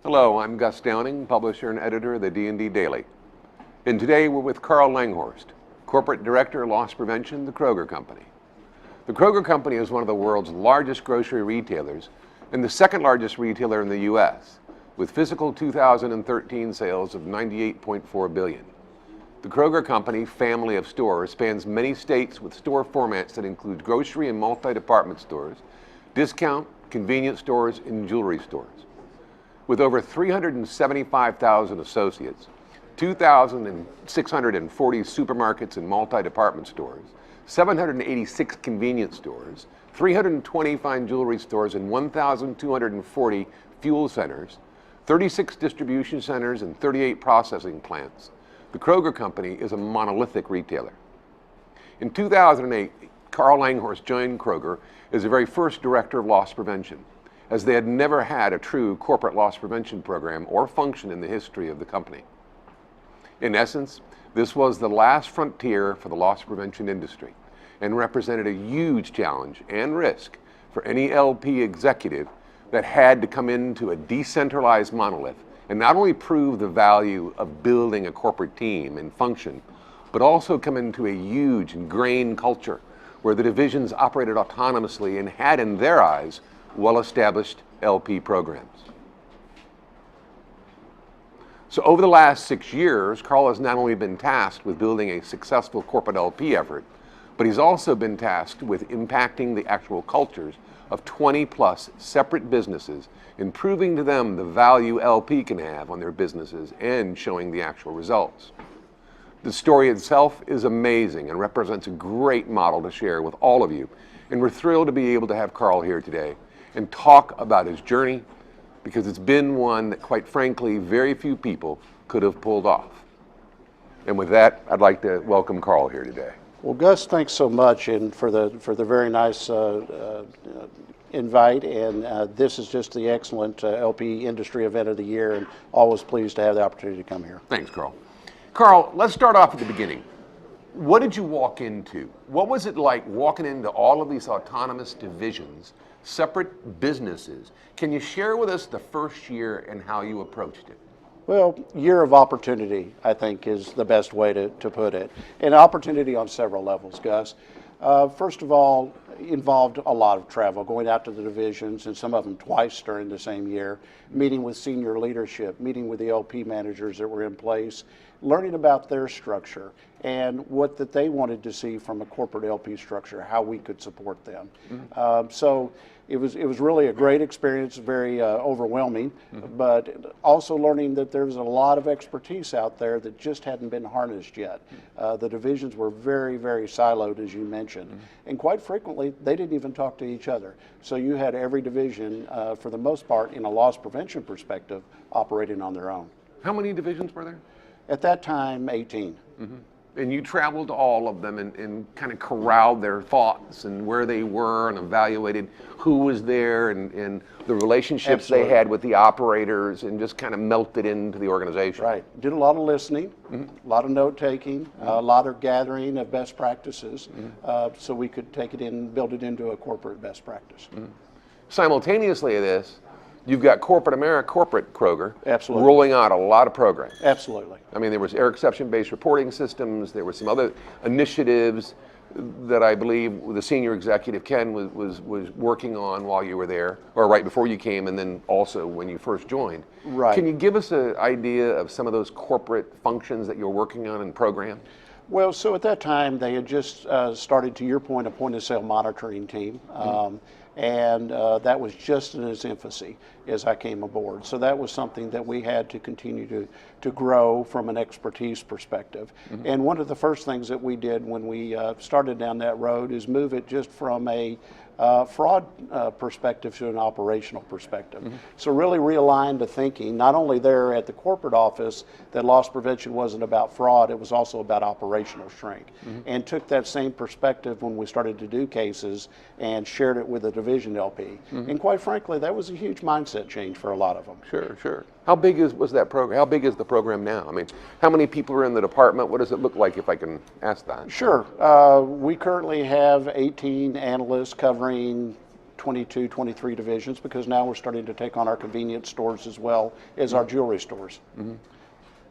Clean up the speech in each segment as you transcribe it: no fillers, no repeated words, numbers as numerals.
Hello, I'm Gus Downing, publisher and editor of the D&D Daily. And today we're with Karl Langhorst, Corporate Director, Loss Prevention, the Kroger Company. The Kroger Company is one of the world's largest grocery retailers and the second largest retailer in the U.S., with fiscal 2013 sales of $98.4 billion. The Kroger Company family of stores spans many states with store formats that include grocery and multi-department stores, discount, convenience stores, and jewelry stores. With over 375,000 associates, 2,640 supermarkets and multi-department stores, 786 convenience stores, 320 fine jewelry stores, and 1,240 fuel centers, 36 distribution centers, and 38 processing plants, the Kroger Company is a monolithic retailer. In 2008, Karl Langhorst joined Kroger as the very first director of loss prevention, as they had never had a true corporate loss prevention program or function in the history of the company. In essence, this was the last frontier for the loss prevention industry and represented a huge challenge and risk for any LP executive that had to come into a decentralized monolith and not only prove the value of building a corporate team and function, but also come into a huge ingrained culture where the divisions operated autonomously and had, in their eyes, well-established LP programs. So over the last 6 years, Karl has not only been tasked with building a successful corporate LP effort, but he's also been tasked with impacting the actual cultures of 20 plus separate businesses, and proving to them the value LP can have on their businesses and showing the actual results. The story itself is amazing and represents a great model to share with all of you, and we're thrilled to be able to have Karl here today and talk about his journey, because it's been one that, quite frankly, very few people could have pulled off. And with that, I'd like to welcome Karl here today. Well, Gus, thanks so much and for the very nice invite. And this is just the excellent LP industry event of the year, and always pleased to have the opportunity to come here. Thanks, Karl. Karl, let's start off at the beginning. What did you walk into? What was it like walking into all of these autonomous divisions, separate businesses? Can you share with us the first year and how you approached it? Well, year of opportunity, I think, is the best way to put it. And opportunity on several levels, Gus. First of all, involved a lot of travel, going out to the divisions, and some of them twice during the same year, meeting with senior leadership, meeting with the LP managers that were in place, learning about their structure and what that they wanted to see from a corporate LP structure, how we could support them. So it was really a great experience, very overwhelming, but also learning that there's a lot of expertise out there that just hadn't been harnessed yet. The divisions were very, very siloed, as you mentioned, and quite frequently they didn't even talk to each other. So you had every division, for the most part, in a loss prevention perspective, operating on their own. How many divisions were there? At that time, 18. And you traveled to all of them and kind of corralled their thoughts and where they were and evaluated who was there and the relationships Absolutely. they had with the operators, and just kind of melted into the organization. Right. Did a lot of listening, a lot of note taking, a lot of gathering of best practices, so we could take it in, build it into a corporate best practice. Simultaneously to this, you've got corporate America, corporate Kroger, Absolutely. rolling out a lot of programs. Absolutely. I mean, there was error exception-based reporting systems. There were some other initiatives that I believe the senior executive Ken was working on while you were there, or right before you came, and then also when you first joined. Right. Can you give us an idea of some of those corporate functions that you're working on and programs? Well, so at that time, they had just started, to your point, a point-of-sale monitoring team. And that was just in its infancy as I came aboard. So that was something that we had to continue to grow from an expertise perspective. And one of the first things that we did when we started down that road is move it just from a fraud perspective to an operational perspective. So really realigned the thinking, not only there at the corporate office, that loss prevention wasn't about fraud, it was also about operational shrink. And took that same perspective when we started to do cases and shared it with the division LP. And quite frankly, that was a huge mindset change for a lot of them. Sure, sure. How big was that program? How big is the program now? I mean, how many people are in the department? What does it look like, if I can ask that? Sure. We currently have 18 analysts covering 22, 23 divisions, because now we're starting to take on our convenience stores as well as our jewelry stores.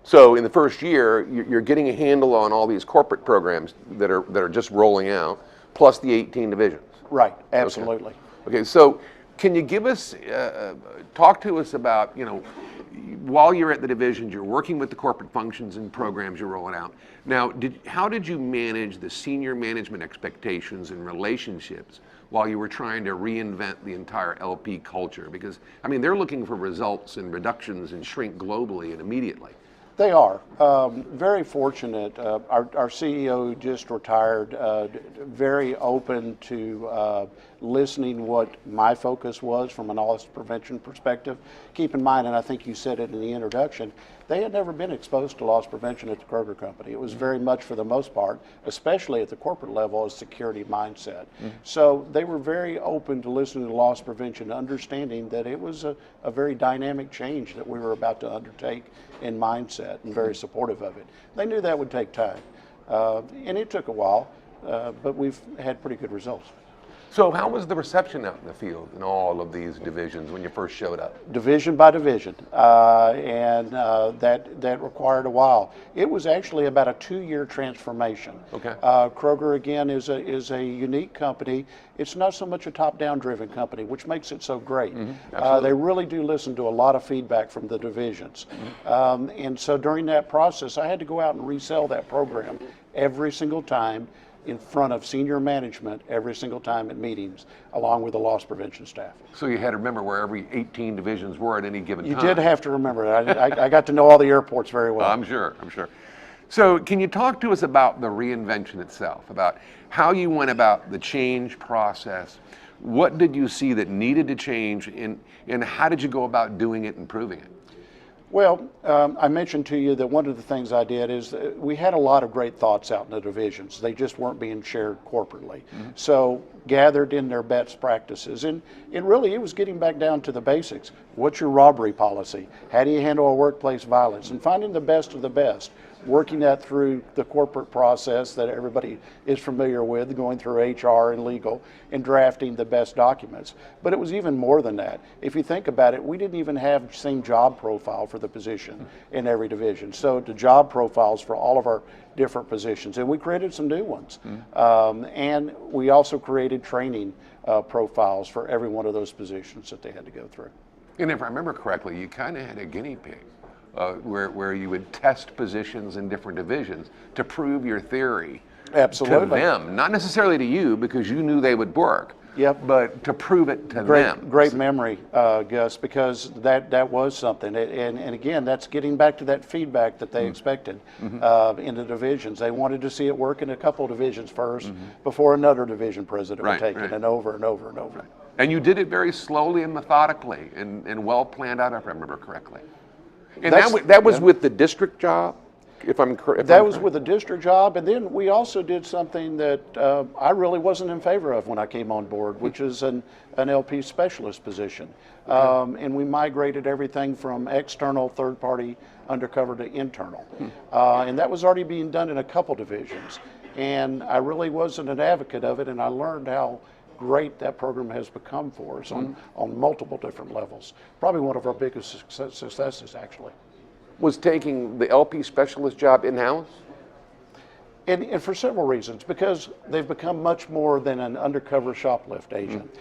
So in the first year, you're getting a handle on all these corporate programs that are just rolling out, plus the 18 divisions. Right, absolutely. Okay, so can you give us, talk to us about, while you're at the divisions, you're working with the corporate functions and programs you're rolling out. Now, how did you manage the senior management expectations and relationships while you were trying to reinvent the entire LP culture? Because, they're looking for results and reductions and shrink globally and immediately. They are. Very fortunate. Our CEO just retired, very open to listening what my focus was from a loss prevention perspective. Keep in mind, and I think you said it in the introduction, they had never been exposed to loss prevention at the Kroger Company. It was very much, for the most part, especially at the corporate level, a security mindset. So they were very open to listening to loss prevention, understanding that it was a very dynamic change that we were about to undertake in mindset, and very supportive of it. They knew that would take time, and it took a while, but we've had pretty good results. So how was the reception out in the field in all of these divisions when you first showed up? Division by division, and that required a while. It was actually about a 2-year transformation. Okay. Kroger, again, is a unique company. It's not so much a top-down driven company, which makes it so great. They really do listen to a lot of feedback from the divisions. And so during that process, I had to go out and resell that program every single time in front of senior management every single time at meetings, along with the loss prevention staff. So you had to remember where every 18 divisions were at any given time. You did have to remember it. I got to know all the airports very well. I'm sure. So can you talk to us about the reinvention itself, about how you went about the change process? What did you see that needed to change, and how did you go about doing it and improving it? Well, I mentioned to you that one of the things I did is that we had a lot of great thoughts out in the divisions. They just weren't being shared corporately. So gathered in their best practices. And really it was getting back down to the basics. What's your robbery policy? How do you handle a workplace violence? And finding the best of the best. Working that through the corporate process that everybody is familiar with, going through HR and legal, and drafting the best documents. But it was even more than that. If you think about it, we didn't even have the same job profile for the position in every division. So the job profiles for all of our different positions, and we created some new ones. And we also created training profiles for every one of those positions that they had to go through. And if I remember correctly, you kind of had a guinea pig. Where you would test positions in different divisions to prove your theory Absolutely. to them, not necessarily to you because you knew they would work, but to prove it to them. Great memory, Gus, because that was something. And again, that's getting back to that feedback that they expected in the divisions. They wanted to see it work in a couple of divisions first before another division president would take it, and over and over and over. And you did it very slowly and methodically and well planned out, if I remember correctly. And that was with the district job, if I'm correct? That was with the district job, and then we also did something that I really wasn't in favor of when I came on board, which is an LP specialist position. And we migrated everything from external third-party undercover to internal. And that was already being done in a couple divisions. And I really wasn't an advocate of it, and I learned how great that program has become for us on multiple different levels. Probably one of our biggest successes, actually. Was taking the LP specialist job in-house? And for several reasons, because they've become much more than an undercover shoplift agent.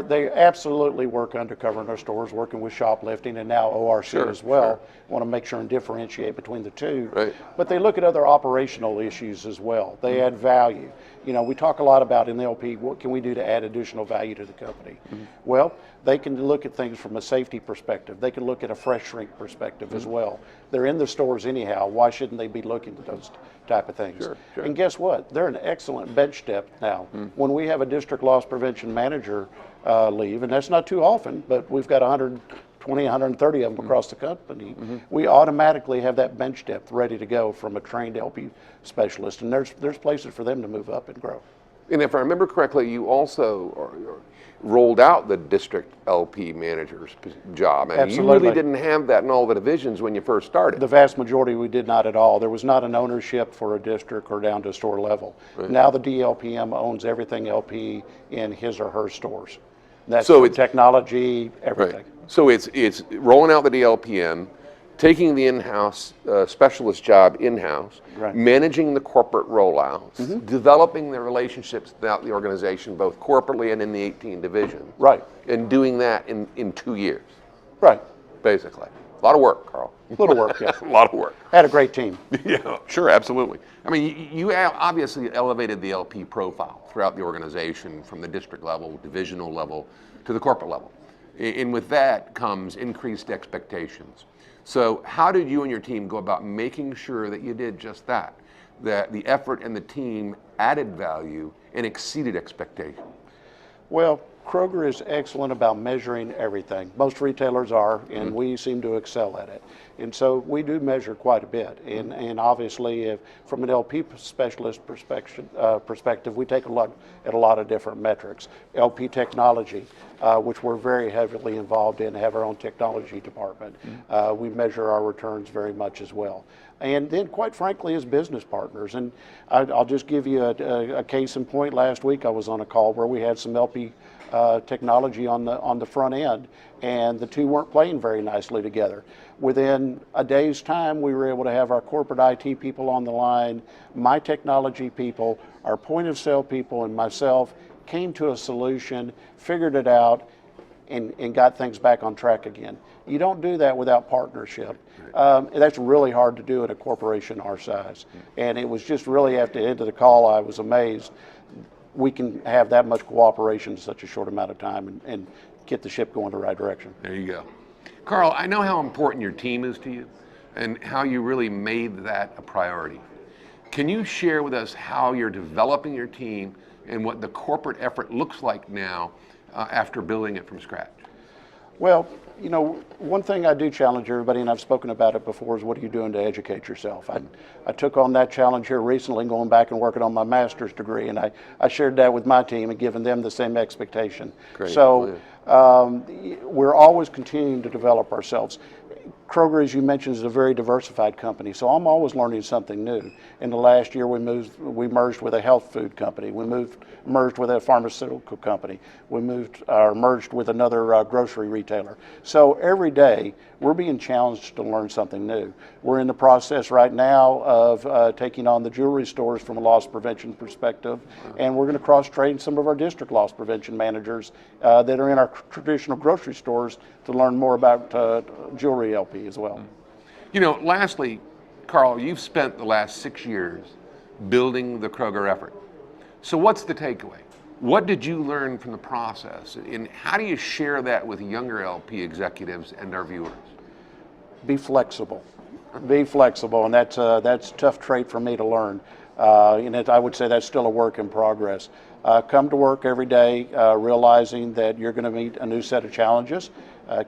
They absolutely work undercover in our stores, working with shoplifting and now ORC as well. Want to make sure and differentiate between the two. But they look at other operational issues as well. They add value. We talk a lot about in the LP, what can we do to add additional value to the company? Well, they can look at things from a safety perspective. They can look at a fresh shrink perspective as well. They're in the stores anyhow. Why shouldn't they be looking at those type of things? And guess what? They're an excellent bench step now. When we have a district loss prevention manager leave, and that's not too often, but we've got 120, 130 of them across the company, we automatically have that bench depth ready to go from a trained LP specialist, and there's places for them to move up and grow. And if I remember correctly, you also rolled out the district LP manager's job. And you Absolutely. really didn't have that in all the divisions when you first started. The vast majority we did not at all. There was not an ownership for a district or down to store level. Right. Now the DLPM owns everything LP in his or her stores. That's So from it's- technology, everything. Right. So it's rolling out the DLPM, taking the in-house specialist job in-house, Right. managing the corporate rollouts, developing the relationships throughout the organization, both corporately and in the 18 divisions. Right. And doing that in 2 years, Right. basically. A lot of work, Carl. Little work, yeah. A lot of work. Had a great team. Yeah, sure, absolutely. I mean, you obviously elevated the LP profile throughout the organization from the district level, divisional level, to the corporate level. And with that comes increased expectations. So how did you and your team go about making sure that you did just that the effort and the team added value and exceeded expectations? Well, Kroger is excellent about measuring everything. Most retailers are, and we seem to excel at it. And so we do measure quite a bit. And obviously, if, from an LP specialist perspective, we take a look at a lot of different metrics. LP technology, which we're very heavily involved in, have our own technology department. We measure our returns very much as well. And then, quite frankly, as business partners. And I'll just give you a case in point. Last week, I was on a call where we had some LP technology on the front end, and the two weren't playing very nicely together. Within a day's time, we were able to have our corporate IT people on the line, my technology people, our point of sale people, and myself came to a solution, figured it out, and got things back on track again. You don't do that without partnership. That's really hard to do in a corporation our size. And it was just really after the end of the call, I was amazed we can have that much cooperation in such a short amount of time and get the ship going the right direction. There you go. Carl, I know how important your team is to you and how you really made that a priority. Can you share with us how you're developing your team and what the corporate effort looks like now after building it from scratch? Well, you know, one thing I do challenge everybody, and I've spoken about it before, is what are you doing to educate yourself? I took on that challenge here recently, going back and working on my master's degree, and I shared that with my team and given them the same expectation. Great. So we're always continuing to develop ourselves. Kroger, as you mentioned, is a very diversified company, so I'm always learning something new. In the last year, we merged with a health food company. We merged with a pharmaceutical company. We merged with another grocery retailer. So every day, we're being challenged to learn something new. We're in the process right now of taking on the jewelry stores from a loss prevention perspective, and we're going to cross-train some of our district loss prevention managers that are in our traditional grocery stores to learn more about jewelry LP as well. You know, lastly, Carl, you've spent the last 6 years building the Kroger effort. So what's the takeaway? What did you learn from the process? And how do you share that with younger LP executives and our viewers? Be flexible. Be flexible, and that's a tough trait for me to learn. And I would say that's still a work in progress. Come to work every day realizing that you're going to meet a new set of challenges.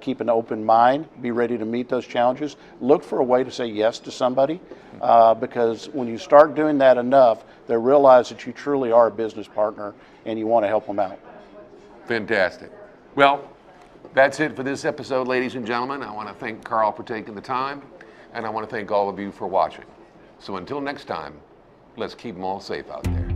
Keep an open mind, be ready to meet those challenges. Look for a way to say yes to somebody, because when you start doing that enough, they realize that you truly are a business partner and you want to help them out. Fantastic. Well, that's it for this episode, ladies and gentlemen. I want to thank Carl for taking the time, and I want to thank all of you for watching. So until next time, let's keep them all safe out there.